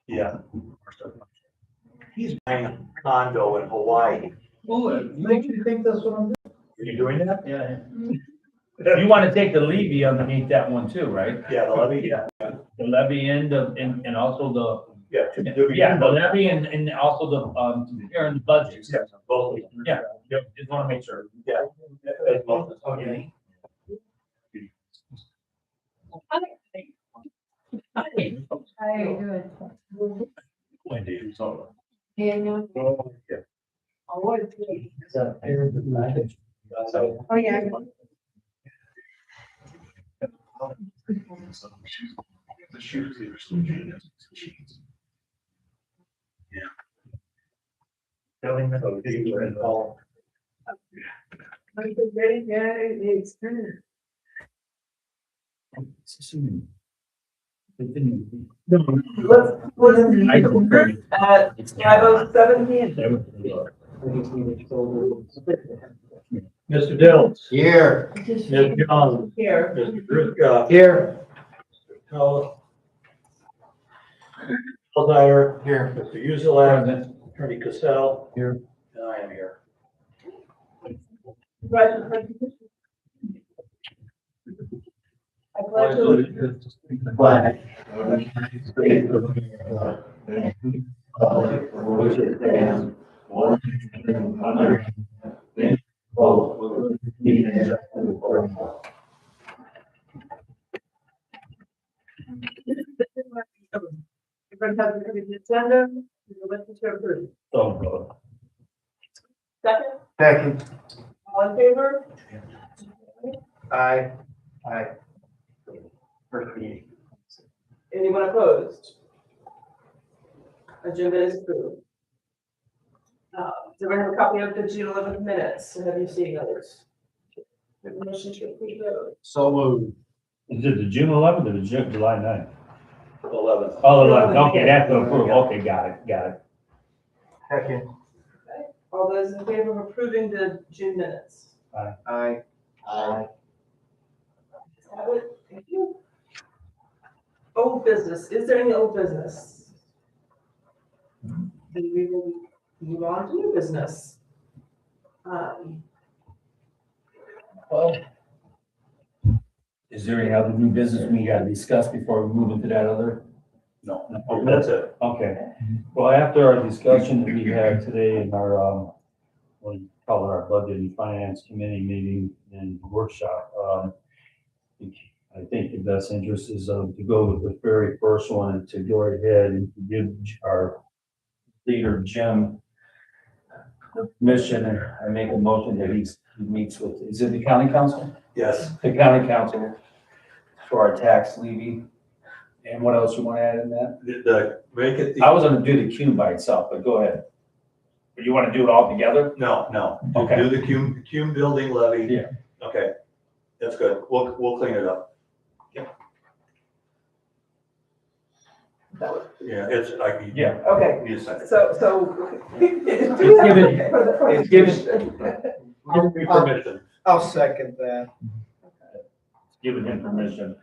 Yeah. He's buying a condo in Hawaii. Oh, it makes you think that's what I'm doing. Are you doing that? Yeah. You want to take the levy underneath that one too, right? Yeah, the levy, yeah. The levy and also the, Yeah. the levy and also the, here in the budget. Yeah, both. Yeah, just want to make sure. Yeah. Okay. How are you doing? Wendy, so. Daniel? Oh, yeah. Oh, yeah. The shoes. Yeah. Telling them. Oh, you were in call. Ready? Yeah, it's turning. Let's at 5:07 p.m. Mr. Dills. Here. Ms. Johnson. Here. Mr. Druska. Here. Mr. Alzheimer. Here. Mr. Uzelak. Attorney Cassell. Here. And I am here. I pledge allegiance The flag. Which it stands, one nation under God, indivisible. Everyone has the agenda, you're looking to approve. So, Second, Second. all in favor? Aye. Aye. First meeting. Anyone opposed? Agenda is approved. Does everyone have a copy of the June 11th minutes? And have you seen those? Make a motion to approve those. So moved. is it the June 11th or the July 9th? 11th. Oh, 11th, okay, that's the approval, okay, got it. Second. Okay. All those in favor of approving the June minutes? Aye. Aye. Have it, thank you. Old business, is there any old business? Then we will move on to new business. Well, is there any other new business we gotta discuss before we move into that other? No, Okay. that's it. Okay, well, after our discussion that we had today in our, what do you call it, our budget and finance committee meeting and workshop, I think the best interest is to go with the very first one and to go ahead and give our leader, Jim, the permission, and I make a motion that he meets with, is it the county council? Yes. The county council for our tax levy. And what else you want to add in that? Make it. I was gonna do the cume by itself, but go ahead. But you want to do it all together? No. Okay. Do the cume building levy. Yeah. Okay, that's good. We'll clean it up. That was, Yeah, it's, Yeah. okay, Need a second. so. It's given- Give me permission. I'll second that. Giving him permission.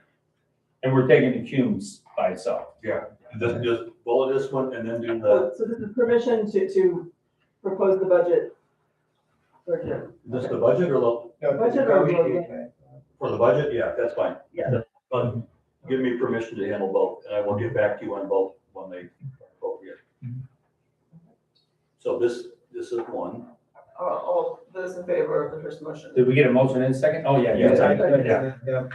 And we're taking the cumes by itself. Yeah, just bullet this one and then do the, So this is permission to propose the budget for Jim. this the budget or the, Budget or for the budget? Yeah, that's fine. Yeah. But give me permission to handle both and I will get back to you on both when they appropriate. So this is one. All those in favor of the first motion? Did we get a motion in a second? Oh, yeah. Yeah. Yeah.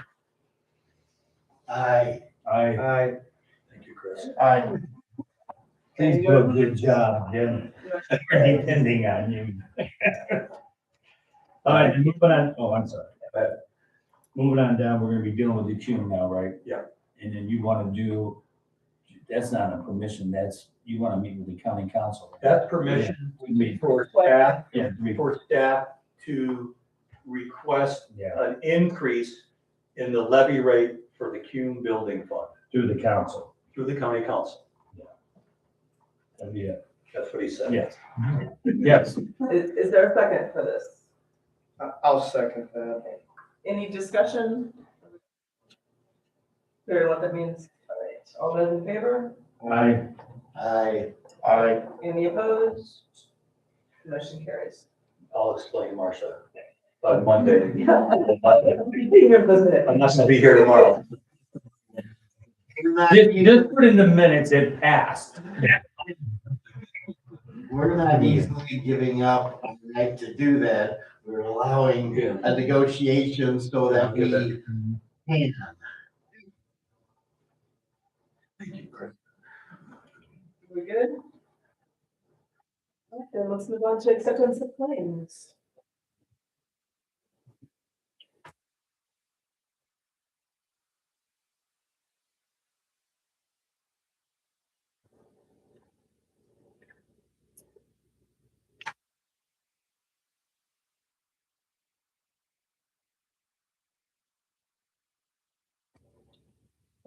Aye. Aye. Thank you, Chris. Aye. Please do a good job, Jim. We're depending on you. All right, moving on, oh, I'm sorry. Moving on down, we're gonna be dealing with the cume now, right? Yeah. And then you wanna do, that's not a permission, that's, you wanna meet with the county council. That's permission Me. for staff, Yeah, me. for staff to request Yeah, an increase in the levy rate for the cume building fund through the council. through the county council. That'd be it. That's what he said. Yes. Yes. Is there a second for this? I'll second that. Any discussion? Clear what that means? All right, all those in favor? Aye. Aye. Any opposed? Motion carries. I'll explain, Marcia. On Monday. Being here for the I'm not gonna be here tomorrow. Just put in the minutes, it passed. We're not easily giving up on the right to do that. We're allowing Yeah. a negotiation so that we can. Thank you, Chris. We good? Okay, let's move on to acceptance of claims.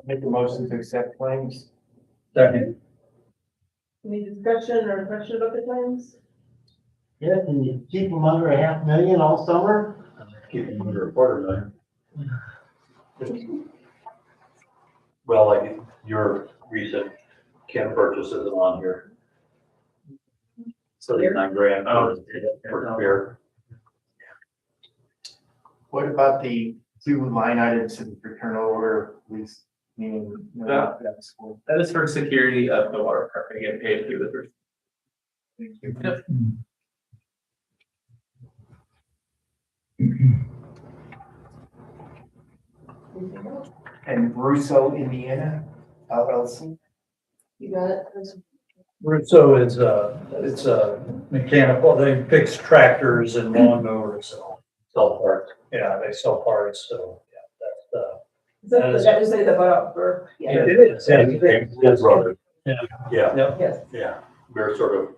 Make a motion to accept claims. Second. Any discussion or question about the claims? Yeah, can you keep them under $500,000 all summer? Keep them under a $250,000. Well, like your recent Kim purchase isn't on here. $39,000 for repair. What about the 2 line items in return order, please? Meaning, that's cool. That is for security of the water park, I get paid through the first. Thank you. Yep. And Russo, Indiana, LLC. You got it? So it's a mechanical, they fix tractors and lawnmowers, so, Sell parts. yeah, they sell parts, so, yeah, That was the bought for, it is. His brother. Yeah. Yeah, yes. yeah. We're sort of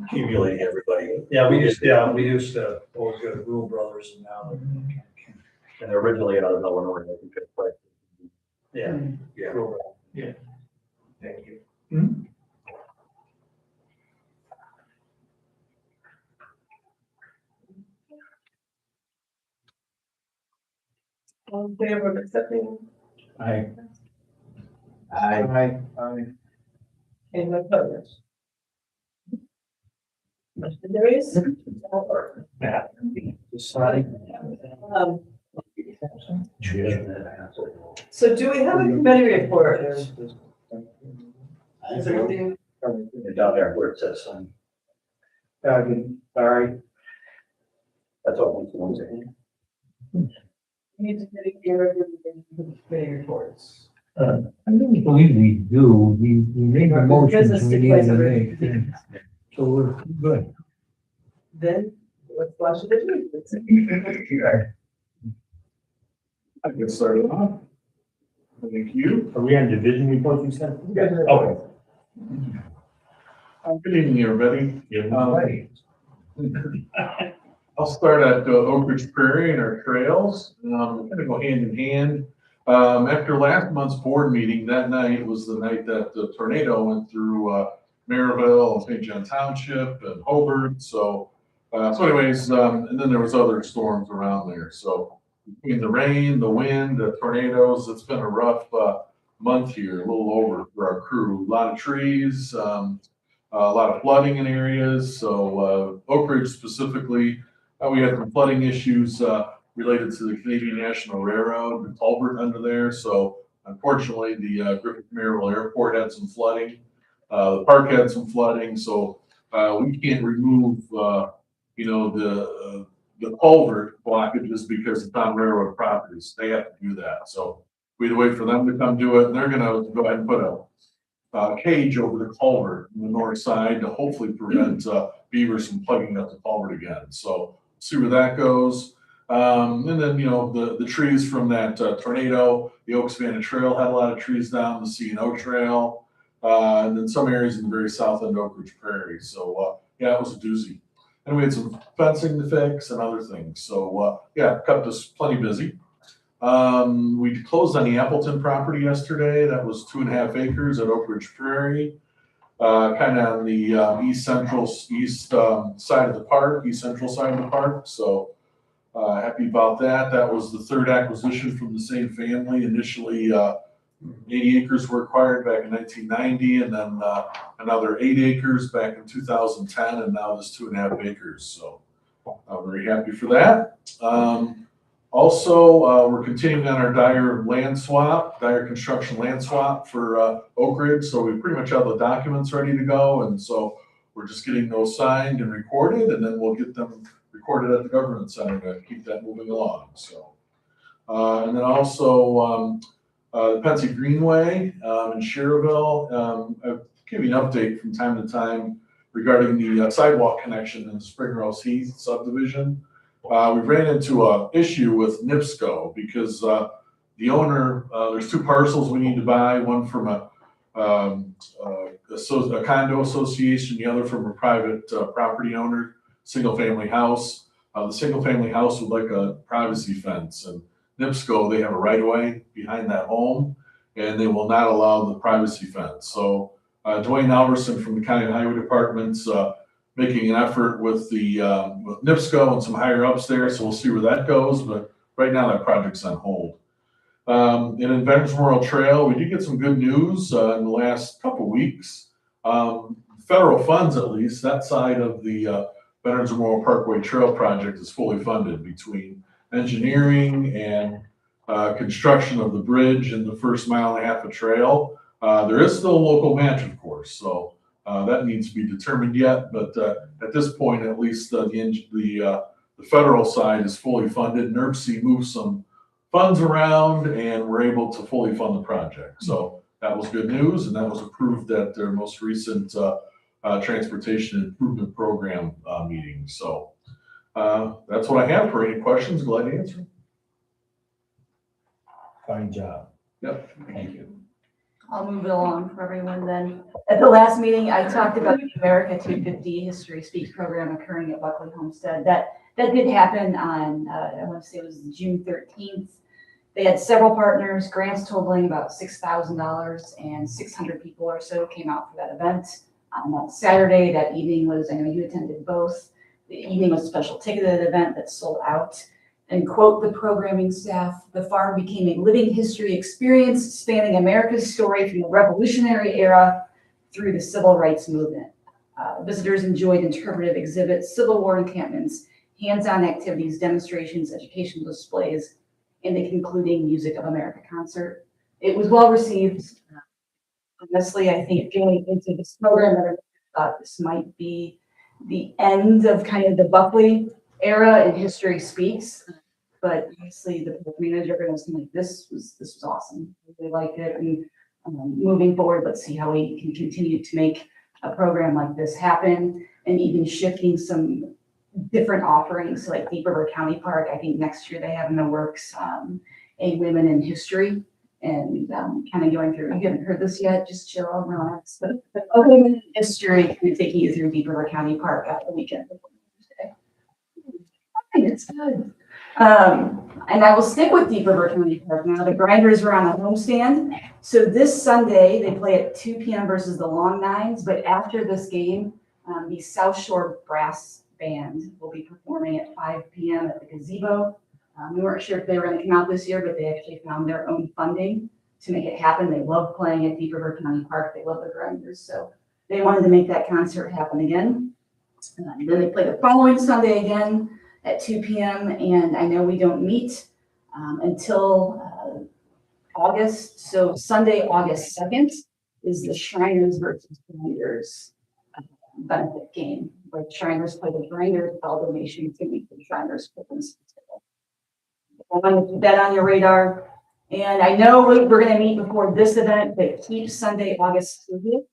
accumulating everybody. Yeah, we used to always go to Rule Brothers and now, And they're originally out of Illinois, I think that's right. yeah. Yeah. Rule Thank you. All in favor of accepting? I, Aye. Any opposed? Motion carries. So do we have a committee report? I Is think everything- Down there where it says, Sorry. that's all I'm saying. Need to get your committee reports. I don't believe we do. We made a motion. Business we to need place to it. make. So we're good. Then let's flash it. I get started off. Thank you. are we on division reports you said? Okay. Good evening, everybody. Right. I'll start at Oak Ridge Prairie and our trails. Kind of go hand in hand. After last month's board meeting, that night was the night that the tornado went through Maryville, St. John Township, and Hobart. So anyways, and then there was other storms around there. So between the rain, the wind, the tornadoes, it's been a rough month here, a little over for our crew. A lot of trees, a lot of flooding in areas. So Oak Ridge specifically, we had some flooding issues related to the Canadian National Railroad, the culvert under there. So unfortunately, the Griffith Maryville Airport had some flooding. The park had some flooding. So we can't remove, the culvert blockages because it's on railroad properties. They have to do that. So we had to wait for them to come do it, and they're gonna go ahead and put a cage over the culvert on the north side to hopefully prevent beavers from plugging up the culvert again. So see where that goes. And then, the trees from that tornado, the Oak Savannah Trail had a lot of trees down, the C&O Trail, and then some areas in the very south end of Oak Ridge Prairie. So, it was a doozy. And we had some fencing to fix and other things. So, kept us plenty busy. We closed on the Appleton property yesterday. That was 2.5 acres at Oak Ridge Prairie. Kind of on the east side of the park, So happy about that. That was the third acquisition from the same family. Initially, 80 acres were acquired back in 1990, and then another 8 acres back in 2010, and now there's 2.5 acres. So I'm very happy for that. Also, we're continuing on our Dyer construction land swap for Oak Ridge. So we pretty much have the documents ready to go, and so we're just getting those signed and recorded, and then we'll get them recorded at the government center to keep that moving along. So, and then also the Pensy Greenway in Sherrville. I'll give you an update from time to time regarding the sidewalk connection in Spring Rose Heath subdivision. We ran into an issue with NIPSCO because the owner, there's 2 parcels we need to buy, one from a condo association, the other from a private property owner, single-family house. The single-family house would like a privacy fence, and NIPSCO, they have a right-of-way behind that home, and they will not allow the privacy fence. So Dwayne Alverson from the County Highway Department's making an effort with the with NIPSCO and some higher ups there, so we'll see where that goes. But right now, that project's on hold. And in Veterans Memorial Trail, we did get some good news in the last couple weeks. Federal funds, at least, that side of the Veterans Memorial Parkway Trail project is fully funded between engineering and construction of the bridge and the first 1.5 miles of trail. There is still a local match, of course, so that needs to be determined yet. But at this point, at least the federal side is fully funded. NERC moved some funds around, and we're able to fully fund the project. So that was good news, and that was approved at their most recent Transportation Improvement Program meeting. So that's what I have. For any questions, glad to answer. Fine job. Yep. Thank you. I'll move it along for everyone then. At the last meeting, I talked about the America 250 History Speak program occurring at Buckley Homestead. That did happen on, I want to say it was June 13th. They had several partners, grants totaling about $6,000, and 600 people or so came out for that event. On that Saturday, that evening was, I know you attended both. The evening was a special ticketed event that sold out. And quote the programming staff, the farm became a living history experience spanning America's story from the Revolutionary era through the Civil Rights Movement. Visitors enjoyed interpretive exhibits, Civil War encampments, hands-on activities, demonstrations, educational displays, and the concluding Music of America concert. It was well received. Honestly, I think going into this program, I thought this might be the end of kind of the Buckley era in History Speaks, but obviously the manager was like, this was awesome. I really liked it, and moving forward, let's see how we can continue to make a program like this happen, and even shifting some different offerings like Deep River County Park. I think next year they have in the works a Women in History, and kind of going through. You haven't heard this yet? Just chill and relax. But a Women in History, kind of taking you through Deep River County Park at the weekend. It's good. And I will stick with Deep River County Park now. The Grinders are on a homestand. So this Sunday, they play at 2 p.m. versus the Long Nines. But after this game, the South Shore Brass Band will be performing at 5 p.m. at the gazebo. We weren't sure if they were going to come out this year, but they actually found their own funding to make it happen. They love playing at Deep River County Park. They love the Grinders. So they wanted to make that concert happen again. Then they play the following Sunday again at 2 p.m. And I know we don't meet until August. So Sunday, August 2nd is the Shriners versus Grinders benefit game, where Shriners play the Grinders with all donations to meet the Shriners. I want to keep that on your radar. And I know we're going to meet before this event, but keep Sunday, August 30th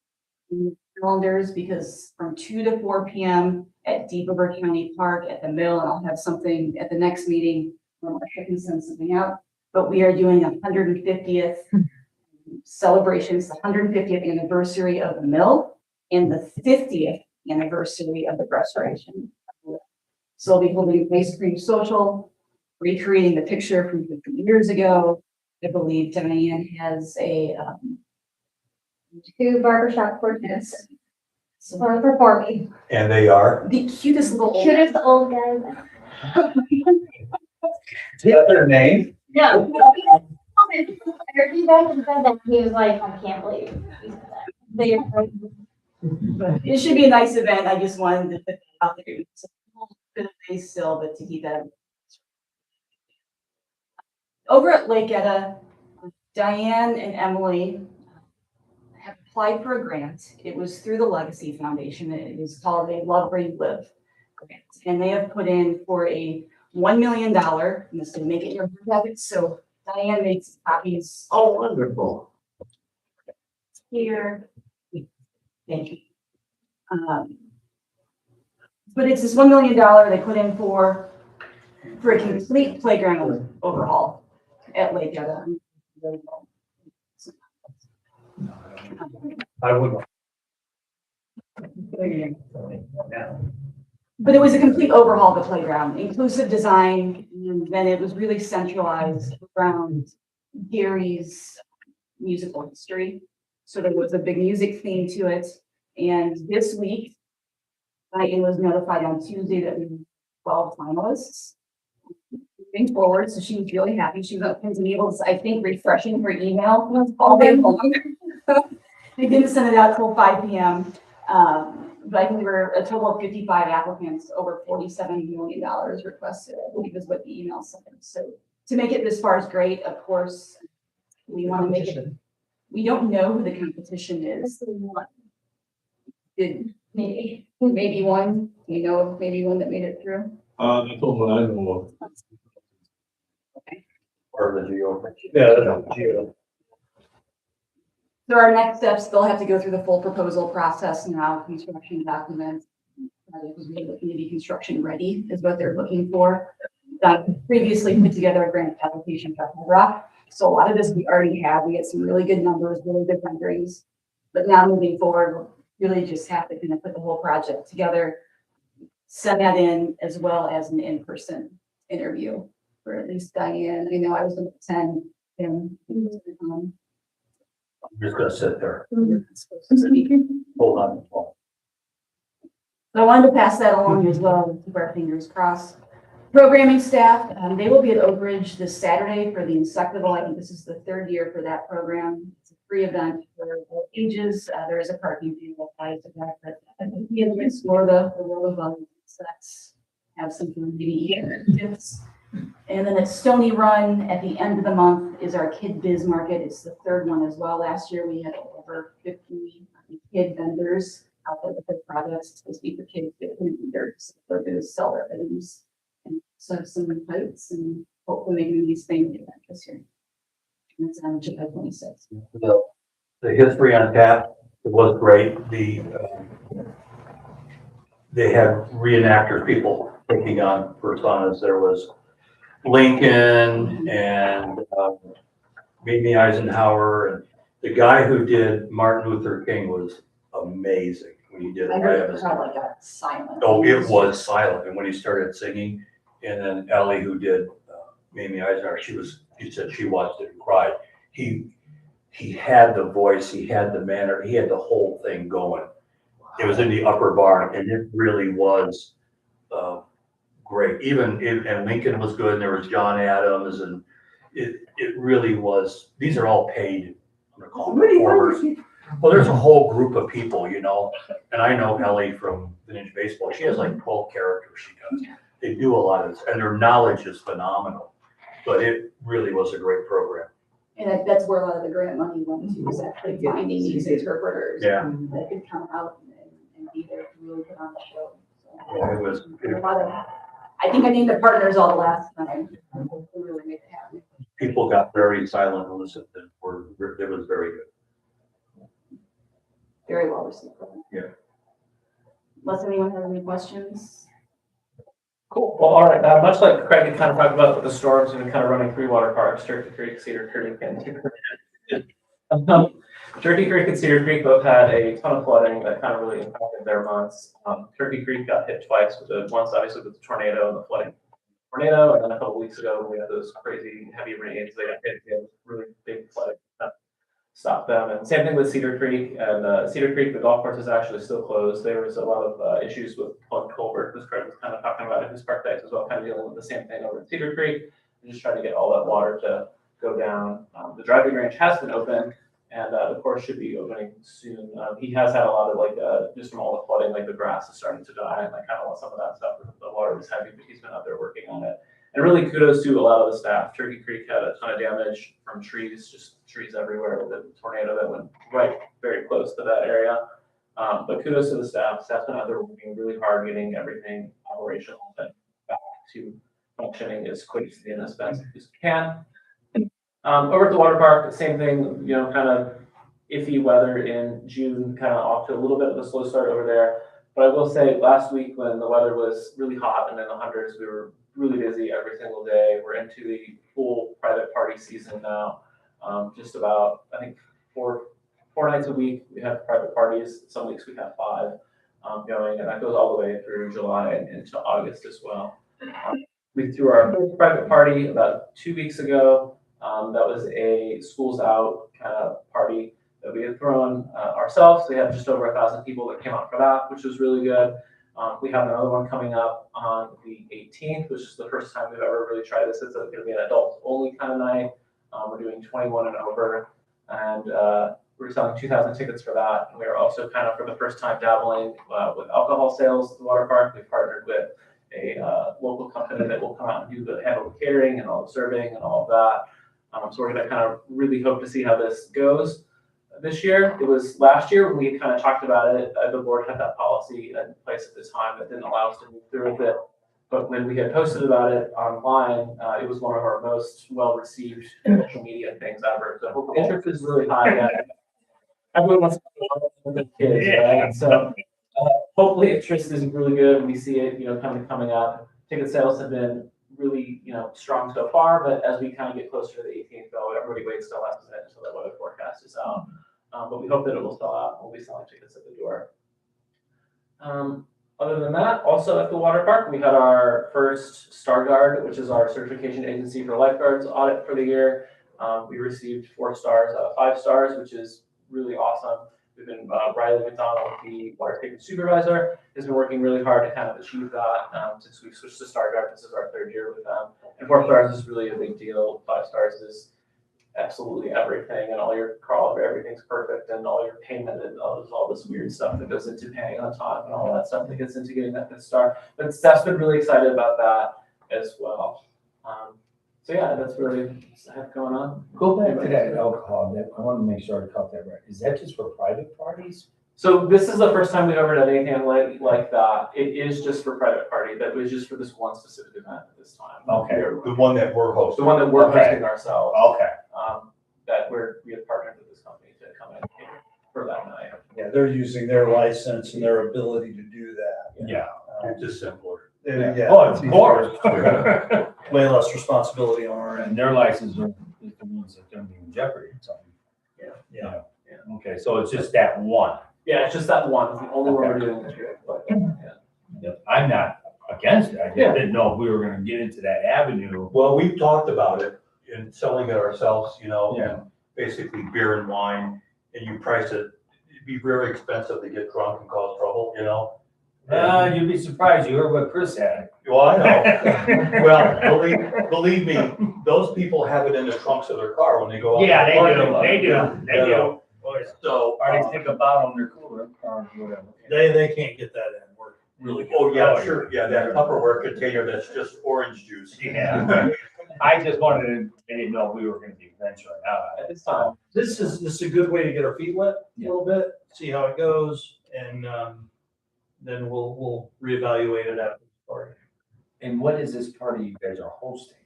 in your calendars, because from 2 to 4 p.m. at Deep River County Park at the mill, and I'll have something at the next meeting when I can send something out. But we are doing a 150th celebrations, the 150th anniversary of the mill and the 50th anniversary of the restoration. So we'll be holding an ice cream social, recreating the picture from 50 years ago. I believe Diane has a 2 barbershop quartets for performing. And they are? the cutest little old Cutest old guys. Is that their name? No. He back and said that, he was like, I can't believe he said that. They are right. But it should be a nice event. I just wanted to put that out there. It's a little bit of days still, but to keep that. Over at Lake Etta, Diane and Emily have applied for a grant. It was through the Legacy Foundation. It is called a Love Breathe Live grant. And they have put in for a $1 million. I'm just gonna make it in your packet. So Diane makes copies. Oh, wonderful. Here. Thank you. But it's this $1 million they put in for a complete playground overhaul at Lake Etta. I would. But it was a complete overhaul of the playground, inclusive design, and then it was really centralized around Gary's musical history. So there was a big music theme to it. And this week, Diane was notified on Tuesday that we had 12 finalists moving forward. So she was really happy. She was able to, I think, refreshing her email all day long. They didn't send it out till 5 p.m. But I think there were a total of 55 applicants, over $47 million requested, I believe is what the email said. So to make it this far is great. Of course, we want to make it. We don't know who the competition is. Did maybe one, you know, maybe one that made it through. That's all what I know of. Or the geo. Yeah, that's geo. So our next steps, they'll have to go through the full proposal process now, construction documents. It was really looking to be construction ready is what they're looking for. Previously put together a grant application for Rock. So a lot of this we already have. We get some really good numbers, really good renderings. But now moving forward, we'll really just have to kind of put the whole project together, send that in as well as an in-person interview for at least Diane. I know I was going to attend him. I'm just gonna sit there. So Hold on. I wanted to pass that along as well, keep our fingers crossed. Programming staff, they will be at Oak Ridge this Saturday for the Insectival. I think this is the third year for that program. It's a free event for all ages. There is a parking fee that applies to that, but I think we have to explore the world of volleyball. So that's have something maybe here. And then at Stony Run at the end of the month is our Kid Biz Market. It's the third one as well. Last year we had over 50 kid vendors out there with their products to speak for kids, get their sell their items. And so some invites and hopefully making these things this year. And it's on July 26th. The history on tap, it was great. They had reenactors, people taking on personas. There was Lincoln and Mimi Eisenhower, and the guy who did Martin Luther King was amazing when he did it. I heard the crowd like got silent. Oh, it was silent, and when he started singing, and then Ellie, who did Mimi Eisenhower, she said she watched it and cried. He had the voice, he had the manner, he had the whole thing going. It was in the upper barn, and it really was great. And Lincoln was good, and there was John Adams, and it really was. These are all paid. I'm gonna call them performers. Well, there's a whole group of people, you know, and I know Ellie from Vintage Baseball. She has like 12 characters she does. They do a lot of this, and their knowledge is phenomenal. But it really was a great program. And that's where a lot of the grant money went to, is actually finding these interpreters that could come out and be there to really put on the show. So, Yeah, it was. a lot of, I think I named the partners all the last time. To really make it happen. People got very silent and listened, and it was very good. Very well received. Yeah. Unless anyone has any questions. Cool. Well, all right. Much like Craig had kind of talked about with the storms and kind of running 3 water parks, Turkey Creek, Cedar Creek, and Turkey Creek and Cedar Creek both had a ton of flooding that kind of really impacted their months. Turkey Creek got hit twice once obviously with the tornado and the flooding tornado, and then a couple weeks ago we had those crazy heavy rains. They got hit with really big flooding that stopped them. And same thing with Cedar Creek. And Cedar Creek, the golf course is actually still closed. There was a lot of issues with plugged culvert. This Craig was kind of talking about it in his park days as well, kind of dealing with the same thing over at Cedar Creek. And just trying to get all that water to go down. The driving range has been open, and the course should be opening soon. He has had a lot of just from all the flooding, the grass is starting to die, and I kind of want some of that stuff. The water was heavy, but he's been out there working on it. And really kudos to a lot of the staff. Turkey Creek had a ton of damage from trees, just trees everywhere with the tornado that went right very close to that area. But kudos to the staff. Staff's been out there working really hard, getting everything operational and back to functioning as quickly and as fast as we can. Over at the water park, same thing, kind of iffy weather in June, kind of off to a little bit of a slow start over there. But I will say last week when the weather was really hot and in the hundreds, we were really busy every single day. We're into the full private party season now. Just about, I think, four nights a week we have private parties. Some weeks we have 5 going, and that goes all the way through July and into August as well. We threw our first private party about 2 weeks ago. That was a schools out kind of party that we had thrown ourselves. We had just over 1,000 people that came out for that, which was really good. We have another one coming up on the 18th, which is the first time we've ever really tried this. It's going to be an adults only kind of night. We're doing 21 and over, and we're selling 2,000 tickets for that. And we are also kind of for the first time dabbling with alcohol sales at the water park. We've partnered with a local company that will come out and handle the catering and all the serving and all of that. So we're going to kind of really hope to see how this goes this year. It was last year when we kind of talked about it. The board had that policy in place at the time that didn't allow us to move through with it. But when we had posted about it online, it was one of our most well-received social media things ever. So the interest is really high. Yeah. Everyone wants to know with the kids, right? So hopefully interest is really good. We see it, coming up. Ticket sales have been really, strong so far, but as we kind of get closer to the 18th, though, everybody waits till last minute until the weather forecast is out. But we hope that it will sell out. We'll be selling tickets at the door. Other than that, also at the water park, we had our first Star Guard, which is our certification agency for lifeguards audit for the year. We received 4 stars out of 5 stars, which is really awesome. We've been, Riley McDonald, the water safety supervisor, has been working really hard to kind of achieve that since we've switched to Star Guard. This is our 3rd year with them. And 4 stars is really a big deal. 5 stars is absolutely everything, and all your crawl, everything's perfect, and all your payment and all this weird stuff that goes into paying on time and all that stuff that gets into getting that 5th star. But staff's been really excited about that as well. So yeah, that's really what I have going on. Go back to that alcohol, I want to make sure I caught that right. Is that just for private parties? So this is the first time we've ever done anything like that. It is just for private party. That was just for this one specific event at this time. Okay. The one that we're hosting. The one that we're Okay. hosting ourselves. Okay. That we have partnered with this company to come in for that night. Yeah, they're using their license and their ability to do that. Yeah. It's just simpler. Yeah. Oh, of course. Way less responsibility on our And end. their license are the ones that don't be in jeopardy or something. Yeah. Okay, so it's just that one. Yeah, it's just that one. It's the only one we're doing this year. But, yeah. I'm not against it. I just Yeah. didn't know if we were gonna get into that avenue. Well, we've talked about it in selling it ourselves, Yeah. and basically beer and wine, and you price it, it'd be very expensive to get drunk and cause trouble, You'd be surprised. You heard what Chris had. Well, I know. Well, believe me, those people have it in the trunks of their car when they go out. Yeah, to they party. do. They do. They do. So, Or they stick a bottle in their cooler or whatever. They can't get that in. We're really good. oh, yeah, sure, yeah, that Tupperware container that's just orange juice. Yeah. I just wanted to, I didn't know if we were gonna be venturing out. At this time. This is a good way to get our feet wet a little bit, see how it goes, and then we'll reevaluate it after the party. And what is this party you guys are hosting?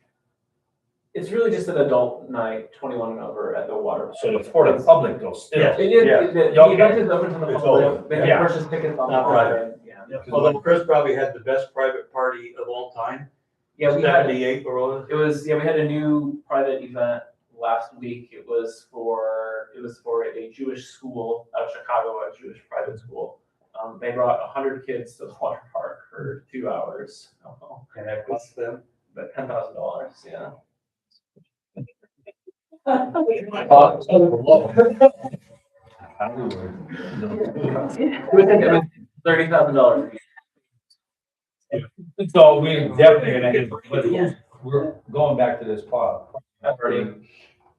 It's really just an adult night, 21 and over at the water. So it's for the public though, still? Yeah. It is, Yeah. the event is open to the It's public. open. They Yeah. can purchase tickets on Not the private. Yeah. Although Chris probably had the best private party of all time, Yeah, we had 78 or what? it was we had a new private event last week. It was for a Jewish school out of Chicago, a Jewish private school. They brought 100 kids to the water park for 2 hours. And that cost them? But $10,000, yeah. It was $30,000. So we're definitely gonna hit, but we're going back to this part.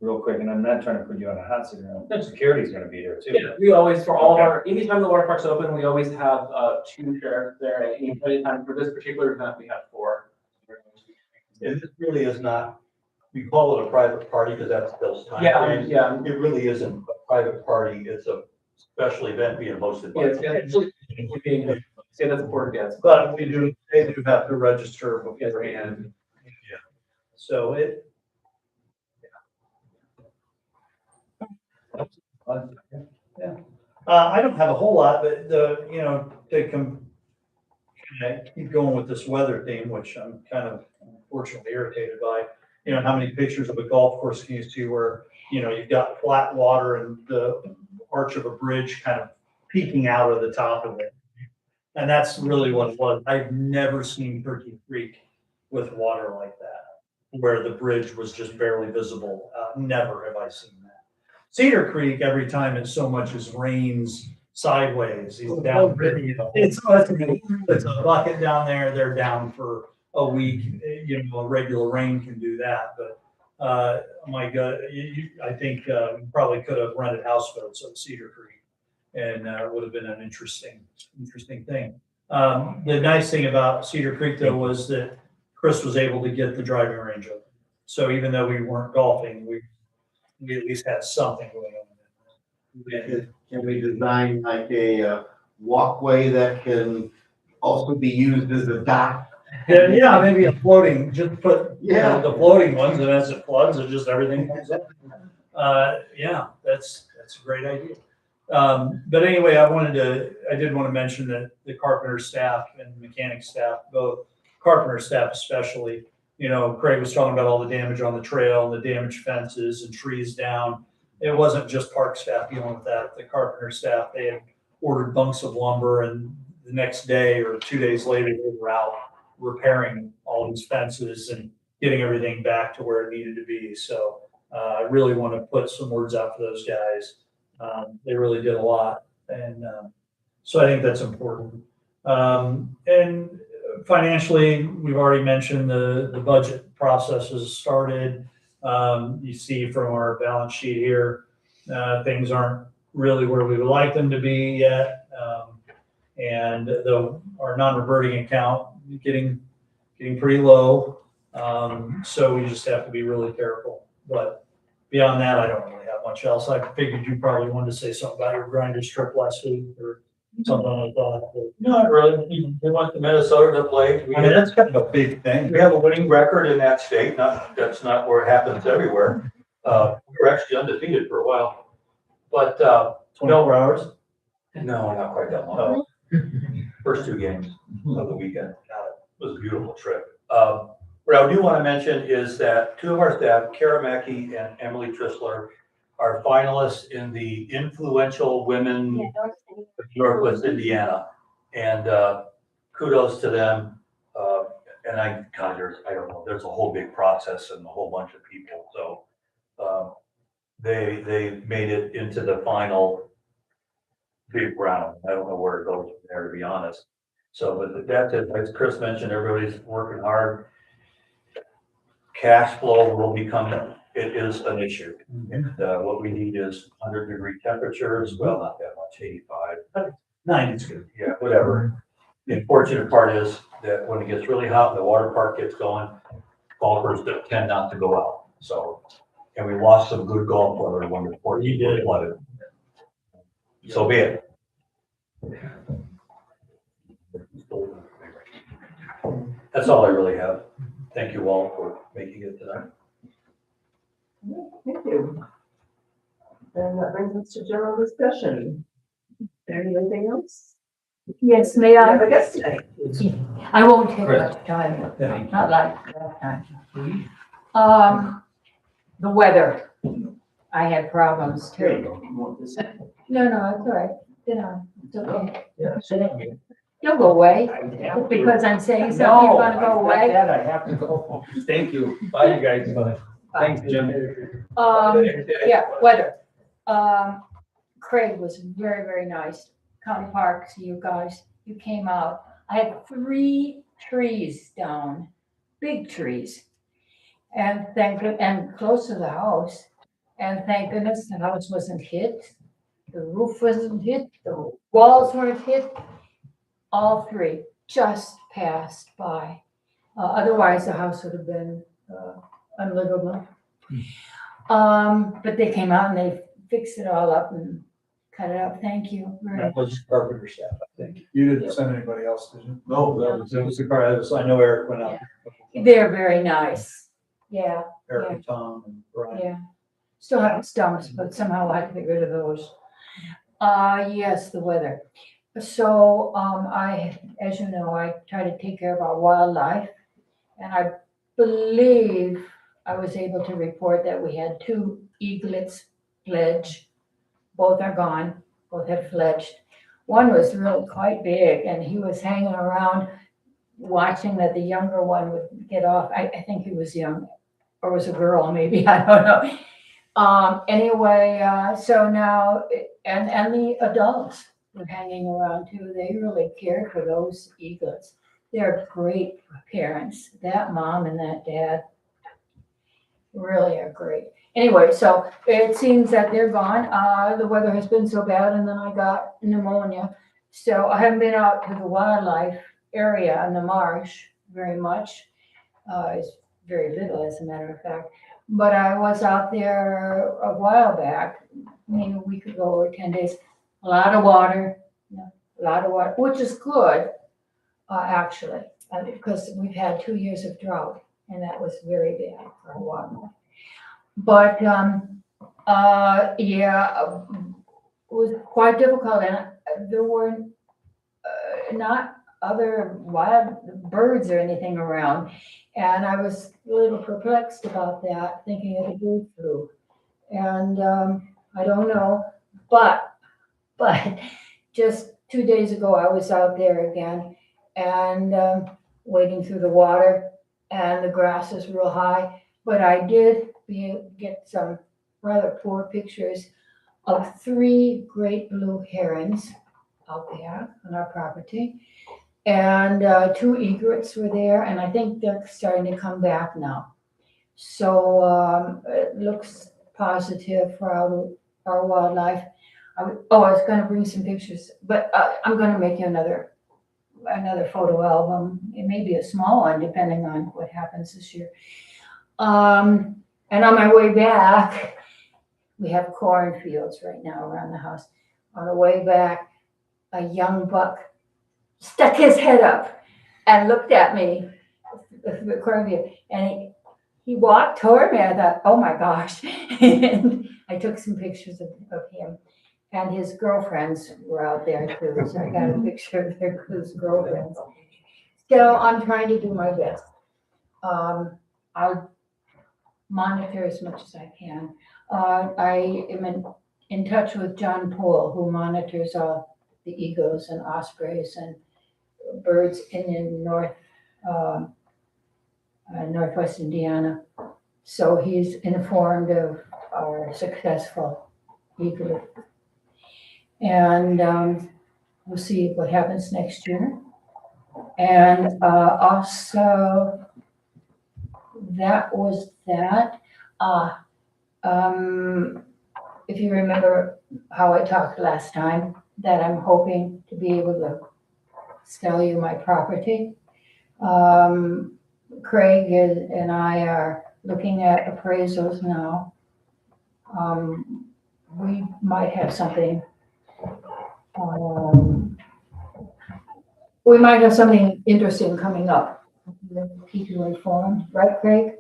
real quick, and I'm not trying to put you on a hot seat now, security's gonna be there too. Yeah, we always, for all of our, anytime the water park's open, we always have, 2 sheriffs there, at any point in time. For this particular event, we have 4. And this really is not, we call it a private party because that's those time Yeah, frames. yeah. It really isn't a private party, it's a special event being hosted by. Yeah, actually, yeah, that's important, yes. But they do have to register beforehand. Yeah. So it, I don't have a whole lot, but to keep going with this weather theme, which I'm kind of unfortunately irritated by. How many pictures of a golf course can you see where, you've got flat water and the arch of a bridge kind of peeking out of the top of it. And that's really what it was. I've never seen Turkey Creek with water like that, where the bridge was just barely visible. Never have I seen that. Cedar Creek, every time it so much as rains sideways, he's down. It's a bucket down there. They're down for a week. A regular rain can do that, but my God, I think probably could have rented houseboats at Cedar Creek, and it would have been an interesting thing. The nice thing about Cedar Creek though was that Chris was able to get the driving range open. So even though we weren't golfing, we at least had something going on. Can we design like a walkway that can also be used as a dock? Yeah, maybe a floating, just put, Yeah. the floating ones, and as it floods, it just everything comes up. Yeah, that's a great idea. But anyway, I did want to mention that the carpenter staff and mechanic staff, both carpenter staff especially, Craig was talking about all the damage on the trail, the damaged fences and trees down. It wasn't just park staff dealing with that. The carpenter staff, they had ordered bunks of lumber, and the next day or 2 days later, they were out repairing all these fences and getting everything back to where it needed to be. So I really want to put some words out for those guys. They really did a lot. And so I think that's important. And financially, we've already mentioned the budget process has started. You see from our balance sheet here, things aren't really where we would like them to be yet. And our non-reverting account getting pretty low. So we just have to be really careful. But beyond that, I don't really have much else. I figured you probably wanted to say something about your grinder strip last week or something like that. Not really. We went to Minnesota to play. That's kind of a big thing. We have a winning record in that state. That's not where it happens everywhere. We were actually undefeated for a while. But 24 hours? no, not quite that long. First 2 games of the weekend. It was a beautiful trip. What I do want to mention is that 2 of our staff, Kara Mackey and Emily Trissler, are finalists in the influential women of Northwest Indiana. And kudos to them. And I don't know, there's a whole big process and a whole bunch of people. So they made it into the final big round. I don't know where it goes from there, to be honest. So, but that's it. As Chris mentioned, everybody's working hard. Cash flow will become, it is an issue. And what we need is 100-degree temperatures. Well, not that much, 85. 90 is good. Yeah, whatever. The unfortunate part is that when it gets really hot and the water park gets going, golfers tend not to go out. So, and we lost some good golf weather when the port flooded. So be it. That's all I really have. Thank you all for making it tonight. Thank you. And that brings us to general discussion. Anything else? Yes, may I have a I? guest today. I won't take much time, not like that time. The weather, I had problems too. No, it's all right. It's okay. You'll go away. Because I'm saying something, you're gonna go away. I have to go. Thank you. Bye, you guys. Thanks, Jim. Yeah, weather. Craig was very, very nice. County Parks, you guys, you came out. I had 3 trees down, big trees. And close to the house. And thank goodness the house wasn't hit, the roof wasn't hit, the walls weren't hit. All three just passed by. Otherwise, the house would have been unlivable. But they came out and they fixed it all up and cut it up. Thank you. That was carpenter staff, I think. You didn't send anybody else, did you? No, It was the car, I know Eric went out. They're very nice. Yeah, Eric and Tom and Brian. yeah. Still have stumps, but somehow I had to get rid of those. Yes, the weather. So, as you know, I try to take care of our wildlife. And I believe I was able to report that we had 2 eaglets fledge. Both are gone, both have fledged. One was really quite big and he was hanging around watching that the younger one would get off. I think he was young, or was a girl maybe, I don't know. Anyway, so now, and the adults were hanging around too. They really cared for those eaglets. They're great parents. That mom and that dad really are great. Anyway, so it seems that they're gone. The weather has been so bad, and then I got pneumonia. So I haven't been out to the wildlife area in the marsh very much. It's very little, as a matter of fact. But I was out there a while back, maybe a week ago or 10 days. A lot of water, which is good, actually, because we've had 2 years of drought, and that was very bad for a while. But yeah, it was quite difficult, and there were not other wild birds or anything around. And I was a little perplexed about that, thinking of the bird flu. And I don't know, but just 2 days ago, I was out there again and wading through the water, and the grass is real high. But I did get some rather poor pictures of 3 great blue herons out there on our property. And 2 egrets were there, and I think they're starting to come back now. So it looks positive for our wildlife. I was going to bring some pictures, but I'm going to make you another photo album. It may be a small one, depending on what happens this year. And on my way back, we have cornfields right now around the house. On the way back, a young buck stuck his head up and looked at me, the cornfield, and he walked toward me. I thought, oh my gosh. And I took some pictures of him. And his girlfriends were out there too. So I got a picture of his girlfriends. So I'm trying to do my best. I'll monitor as much as I can. I am in touch with John Poole, who monitors all the eagles and ospreys and birds in northwest Indiana. So he's informed of our successful eagle. And we'll see what happens next year. And also, that was that. If you remember how I talked last time, that I'm hoping to be able to sell you my property. Craig and I are looking at appraisals now. We might have something. We might have something interesting coming up. Keep you informed, right, Craig?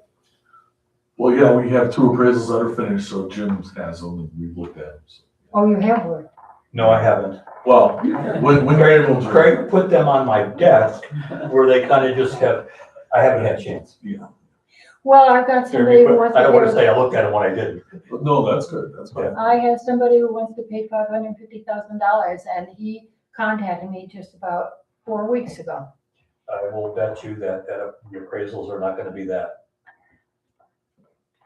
Well, yeah, we have 2 appraisals that are finished, so Jim has them and we've looked at them. So. Oh, you have one? No, I haven't. Well, when you're able to. Craig put them on my desk where they kind of just I haven't had a chance. Yeah. Well, I've got somebody who wants to. I don't want to say I looked at them when I didn't. No, that's good. That's fine. I have somebody who wants to pay $550,000, and he contacted me just about 4 weeks ago. I will bet you that your appraisals are not going to be that.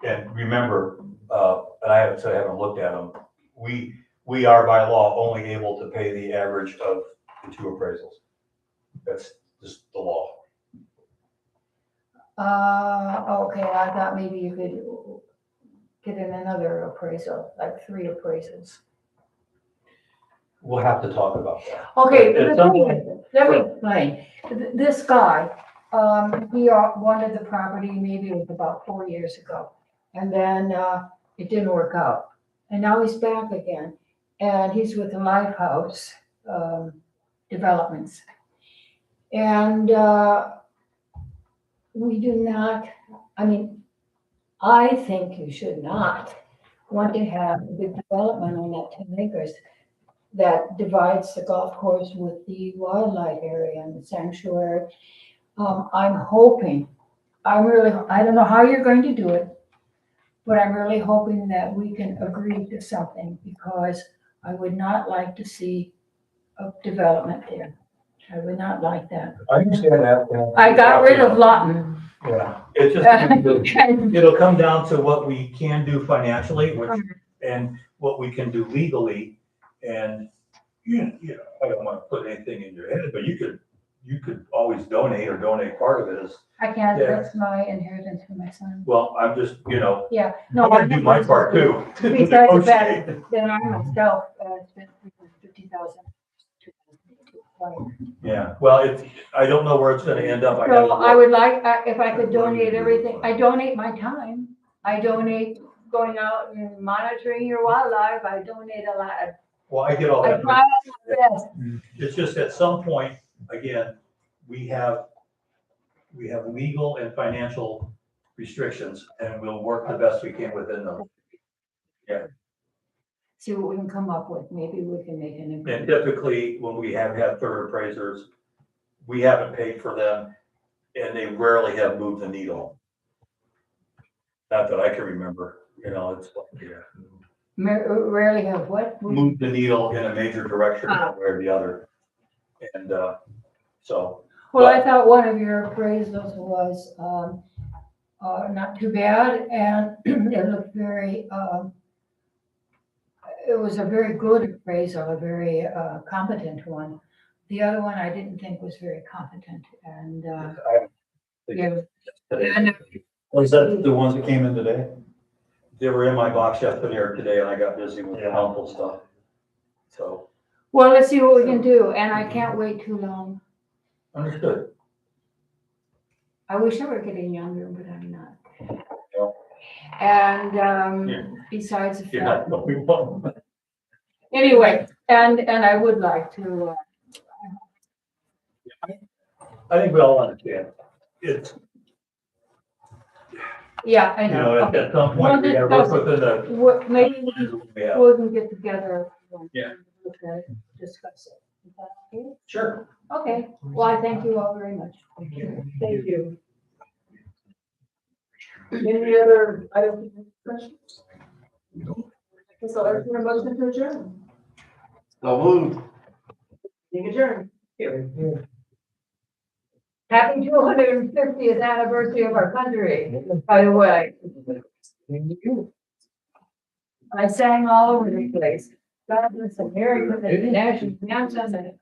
And remember, and I haven't looked at them. We are by law only able to pay the average of the 2 appraisals. That's just the law. Okay, I thought maybe you could getting another appraisal, like 3 appraisals. We'll have to talk about that. Okay, At some point- let me explain. This guy, he wanted the property, maybe it was about 4 years ago. And then, it didn't work out. And now he's back again. And he's with the Lifehouse, Developments. And, we do not, I mean, I think you should not want to have a big development on that 10 acres that divides the golf course with the wildlife area and the sanctuary. I'm hoping, I don't know how you're going to do it, but I'm really hoping that we can agree to something because I would not like to see a development there. I would not like that. I understand that. I got rid of Lawton. Yeah, it's just, it'll come down to what we can do financially, and what we can do legally. And, you know, I don't want to put anything in your head, but you could always donate part of it as, I can't, Yeah. that's my inheritance from my son. well, I'm just, you know, Yeah, I'm no. gonna do my part too. Besides that, then I myself, spent $50,000. Yeah, well, I don't know where it's gonna end up. So I would like, if I could donate everything, I donate my time, I donate going out and monitoring your wildlife, I donate a lot. Well, I get all I that. try my best. It's just at some point, again, we have legal and financial restrictions, and we'll work the best we can within them. See what we can come up with, maybe we can make an And agreement. typically, when we have had third appraisers, we haven't paid for them, and they rarely have moved the needle. Not that I can remember, you know, it's like, yeah. Rarely have what? Moved the needle in a major direction one way or the other. And, so. Well, I thought one of your appraisals was, not too bad, and it looked very, it was a very good appraisal, a very, competent one. The other one I didn't think was very competent, and, yeah. And Was that the ones that came in today? They were in my box yesterday or today, and I got busy with the helpful stuff. So. well, let's see what we can do, and I can't wait too long. Understood. I wish I were getting younger, but I'm not. Yeah. And, besides the You're fact, not what we want. anyway, and I would like to, I think we all understand. It's, yeah, I you know. know, at some point, we gotta work within the. Maybe Yeah. we can get together. Yeah. And discuss it. Is that okay? Sure. Okay, well, I thank you all very much. Thank you. Any other items, questions? I guess I'll entertain a motion to adjourn. So moved. Being adjourned. Happy 250th anniversary of our country, by the way. I sang all over the place. God bless America, the national anthem.